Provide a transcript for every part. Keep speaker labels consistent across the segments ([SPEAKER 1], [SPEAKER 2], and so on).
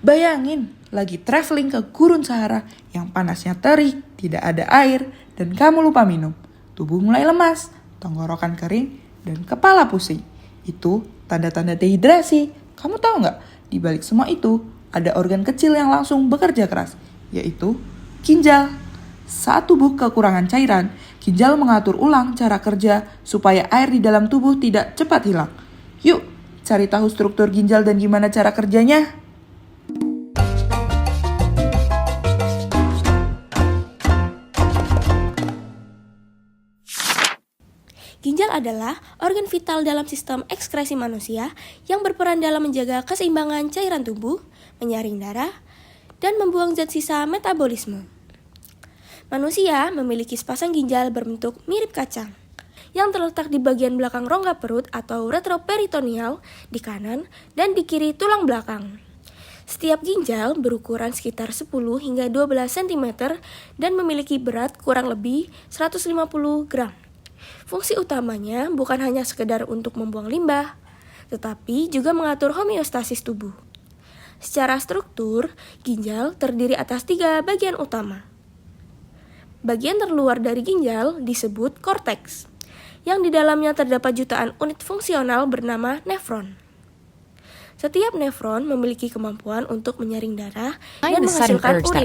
[SPEAKER 1] Bayangin, lagi traveling ke gurun Sahara yang panasnya terik, tidak ada air, dan kamu lupa minum. Tubuh mulai lemas, tenggorokan kering, dan kepala pusing. Itu tanda-tanda dehidrasi. Kamu tahu nggak? Di balik semua itu, ada organ kecil yang langsung bekerja keras, yaitu ginjal. Saat tubuh kekurangan cairan, ginjal mengatur ulang cara kerja supaya air di dalam tubuh tidak cepat hilang. Yuk, cari tahu struktur ginjal dan gimana cara kerjanya.
[SPEAKER 2] Ginjal adalah organ vital dalam sistem ekskresi manusia yang berperan dalam menjaga keseimbangan cairan tubuh, menyaring darah, dan membuang zat sisa metabolisme. Manusia memiliki sepasang ginjal berbentuk mirip kacang, yang terletak di bagian belakang rongga perut atau retroperitoneal di kanan dan di kiri tulang belakang. Setiap ginjal berukuran sekitar 10 hingga 12 cm dan memiliki berat kurang lebih 150 gram. Fungsi utamanya bukan hanya sekedar untuk membuang limbah, tetapi juga mengatur homeostasis tubuh. Secara struktur, ginjal terdiri atas 3 bagian utama. Bagian terluar dari ginjal disebut korteks, yang di dalamnya terdapat jutaan unit fungsional bernama nefron. Setiap nefron memiliki kemampuan untuk menyaring darah dan menghasilkan urin.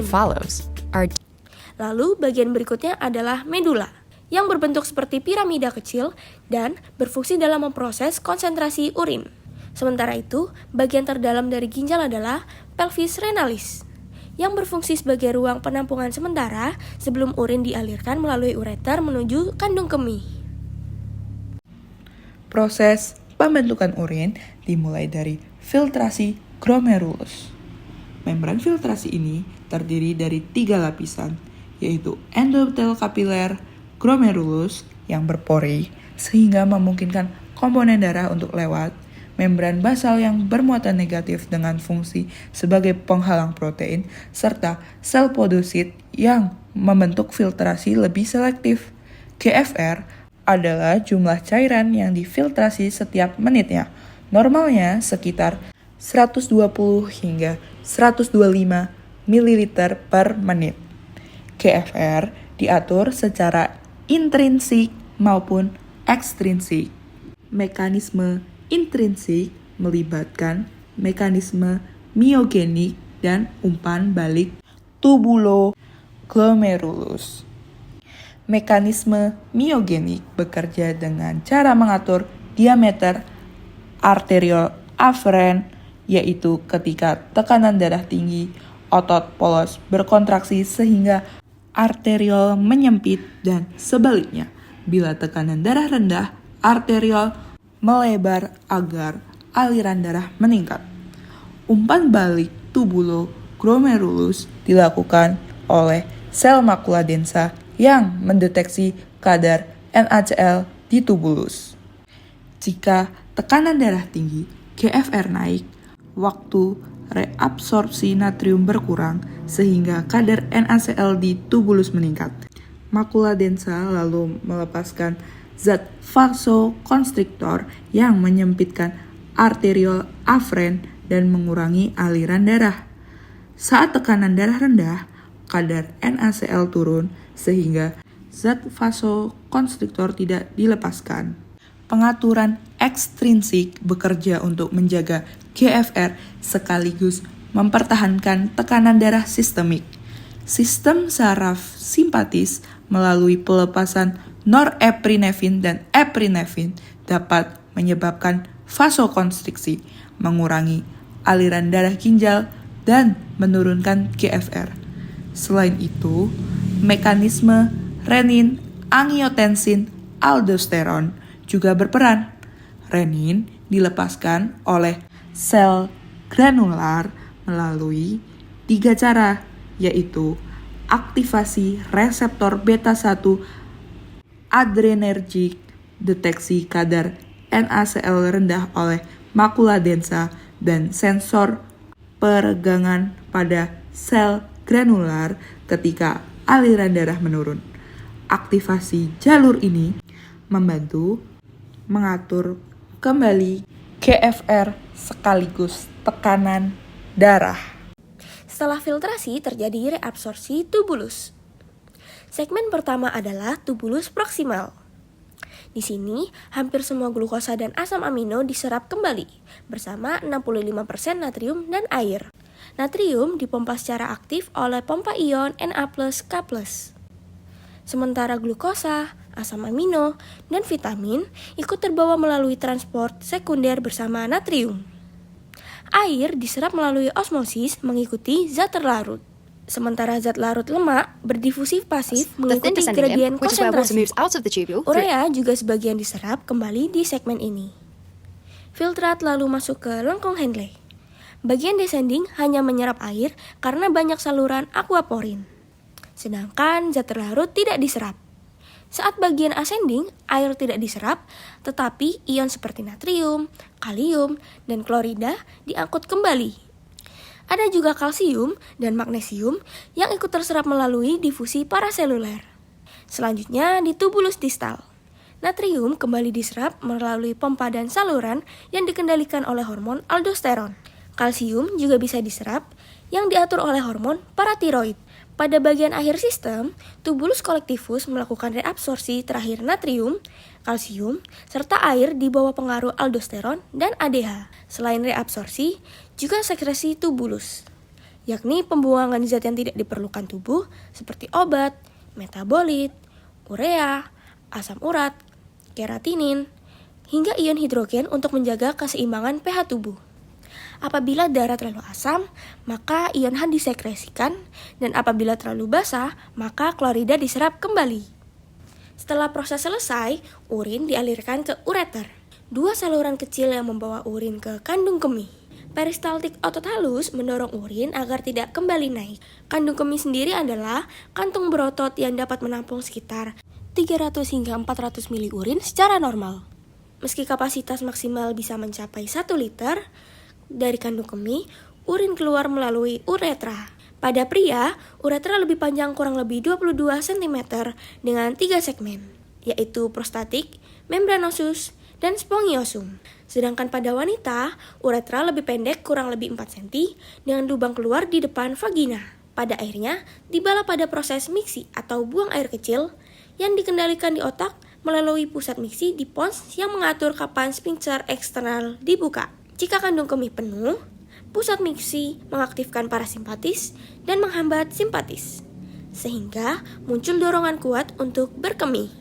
[SPEAKER 2] Lalu bagian berikutnya adalah medula, yang berbentuk seperti piramida kecil dan berfungsi dalam memproses konsentrasi urin. Sementara itu, bagian terdalam dari ginjal adalah pelvis renalis, yang berfungsi sebagai ruang penampungan sementara sebelum urin dialirkan melalui ureter menuju kandung kemih.
[SPEAKER 1] Proses pembentukan urin dimulai dari filtrasi glomerulus. Membran filtrasi ini terdiri dari 3 lapisan, yaitu endotel kapiler, glomerulus yang berpori sehingga memungkinkan komponen darah untuk lewat, membran basal yang bermuatan negatif dengan fungsi sebagai penghalang protein, serta sel podosit yang membentuk filtrasi lebih selektif. GFR adalah jumlah cairan yang difiltrasi setiap menitnya, normalnya sekitar 120 hingga 125 ml per menit. GFR diatur secara intrinsik maupun ekstrinsik. Mekanisme intrinsik melibatkan mekanisme miogenik dan umpan balik tubuloglomerulus. Mekanisme miogenik bekerja dengan cara mengatur diameter arteriol aferen, yaitu ketika tekanan darah tinggi, otot polos berkontraksi sehingga arteriol menyempit, dan sebaliknya, bila tekanan darah rendah, arteriol melebar agar aliran darah meningkat. Umpan balik tubuloglomerulus dilakukan oleh sel makula densa yang mendeteksi kadar NaCl di tubulus. Jika tekanan darah tinggi, GFR naik, waktu reabsorpsi natrium berkurang sehingga kadar NaCl di tubulus meningkat. Makula densa lalu melepaskan zat vasokonstriktor yang menyempitkan arteriol aferen dan mengurangi aliran darah. Saat tekanan darah rendah, kadar NaCl turun sehingga zat vasokonstriktor tidak dilepaskan. Pengaturan ekstrinsik bekerja untuk menjaga GFR sekaligus mempertahankan tekanan darah sistemik. Sistem saraf simpatis melalui pelepasan norepinefrin dan epinefrin dapat menyebabkan vasokonstriksi, mengurangi aliran darah ginjal, dan menurunkan GFR. Selain itu, mekanisme renin, angiotensin, aldosteron juga berperan. Renin dilepaskan oleh sel granular melalui 3 cara, yaitu aktivasi reseptor beta-1 adrenergik, deteksi kadar NaCl rendah oleh makula densa, dan sensor peregangan pada sel granular ketika aliran darah menurun. Aktivasi jalur ini membantu mengatur kembali GFR sekaligus tekanan darah.
[SPEAKER 2] Setelah filtrasi terjadi reabsorpsi tubulus. Segmen pertama adalah tubulus proksimal. Di sini, hampir semua glukosa dan asam amino diserap kembali bersama 65% natrium dan air. Natrium dipompa secara aktif oleh pompa ion Na+K+. Sementara glukosa, asam amino, dan vitamin ikut terbawa melalui transport sekunder bersama natrium. Air diserap melalui osmosis mengikuti zat terlarut. Sementara zat larut lemak berdifusi pasif
[SPEAKER 3] The thin
[SPEAKER 2] mengikuti
[SPEAKER 3] descending
[SPEAKER 2] gradien
[SPEAKER 3] limb, which is where water
[SPEAKER 2] konsentrasi.
[SPEAKER 3] moves out of the tubule.
[SPEAKER 2] Urea juga sebagian diserap kembali di segmen ini. Filtrat lalu masuk ke lengkung Henle. Bagian descending hanya menyerap air karena banyak saluran aquaporin. Sedangkan zat terlarut tidak diserap. Saat bagian ascending, air tidak diserap, tetapi ion seperti natrium, kalium, dan klorida diangkut kembali. Ada juga kalsium dan magnesium yang ikut terserap melalui difusi paraseluler. Selanjutnya di tubulus distal. Natrium kembali diserap melalui pompa dan saluran yang dikendalikan oleh hormon aldosteron. Kalsium juga bisa diserap yang diatur oleh hormon paratiroid. Pada bagian akhir sistem, tubulus kolektivus melakukan reabsorpsi terakhir natrium, kalsium, serta air di bawah pengaruh aldosteron dan ADH. Selain reabsorpsi, juga sekresi tubulus, yakni pembuangan zat yang tidak diperlukan tubuh seperti obat, metabolit, urea, asam urat, keratinin, hingga ion hidrogen untuk menjaga keseimbangan pH tubuh. Apabila darah terlalu asam, maka ion H disekresikan, dan apabila terlalu basah, maka klorida diserap kembali. Setelah proses selesai, urin dialirkan ke ureter, dua saluran kecil yang membawa urin ke kandung kemih. Peristaltik otot halus mendorong urin agar tidak kembali naik. Kandung kemih sendiri adalah kantung berotot yang dapat menampung sekitar 300 hingga 400 mili urin secara normal. Meski kapasitas maksimal bisa mencapai 1 liter, dari kandung kemih, urin keluar melalui uretra. Pada pria, uretra lebih panjang kurang lebih 22 cm dengan 3 segmen, yaitu prostatik, membranosus, dan spongiosum. Sedangkan pada wanita, uretra lebih pendek kurang lebih 4 cm dengan lubang keluar di depan vagina. Pada akhirnya, tibalah pada proses miksi atau buang air kecil yang dikendalikan di otak melalui pusat miksi di pons yang mengatur kapan sphincter eksternal dibuka. Jika kandung kemih penuh, pusat miksi mengaktifkan parasimpatis dan menghambat simpatis, sehingga muncul dorongan kuat untuk berkemih.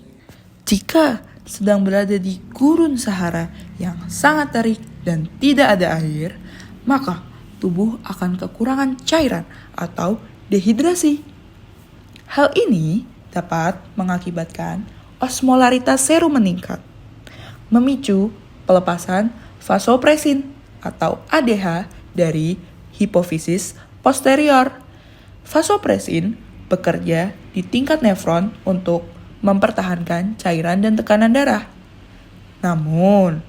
[SPEAKER 1] Jika sedang berada di gurun Sahara yang sangat terik dan tidak ada air, maka tubuh akan kekurangan cairan atau dehidrasi. Hal ini dapat mengakibatkan osmolaritas serum meningkat, memicu pelepasan vasopresin atau ADH dari hipofisis posterior. Vasopresin bekerja di tingkat nefron untuk mempertahankan cairan dan tekanan darah. Namun,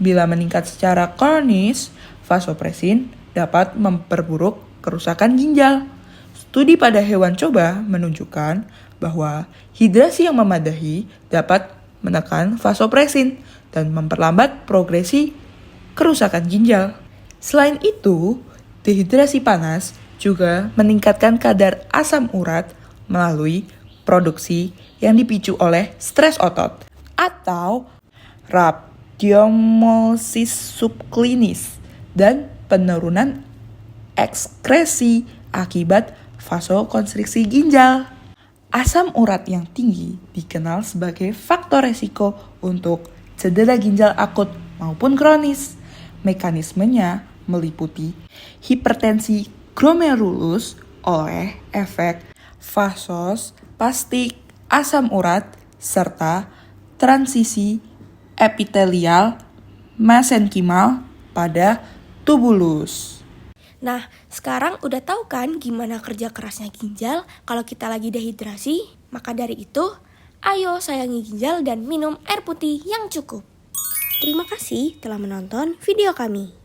[SPEAKER 1] bila meningkat secara kronis, vasopresin dapat memperburuk kerusakan ginjal. Studi pada hewan coba menunjukkan bahwa hidrasi yang memadai dapat menekan vasopresin dan memperlambat progresi kerusakan ginjal. Selain itu, dehidrasi panas juga meningkatkan kadar asam urat melalui produksi yang dipicu oleh stres otot atau rhabdomyolysis subklinis dan penurunan ekskresi akibat vasokonstriksi ginjal. Asam urat yang tinggi dikenal sebagai faktor resiko untuk cedera ginjal akut maupun kronis. Mekanismenya meliputi hipertensi glomerulus oleh efek vasospastik asam urat serta transisi epitelial mesenkimal pada tubulus.
[SPEAKER 2] Nah, sekarang udah tahu kan gimana kerja kerasnya ginjal kalau kita lagi dehidrasi? Maka dari itu, ayo sayangi ginjal dan minum air putih yang cukup. Terima kasih telah menonton video kami.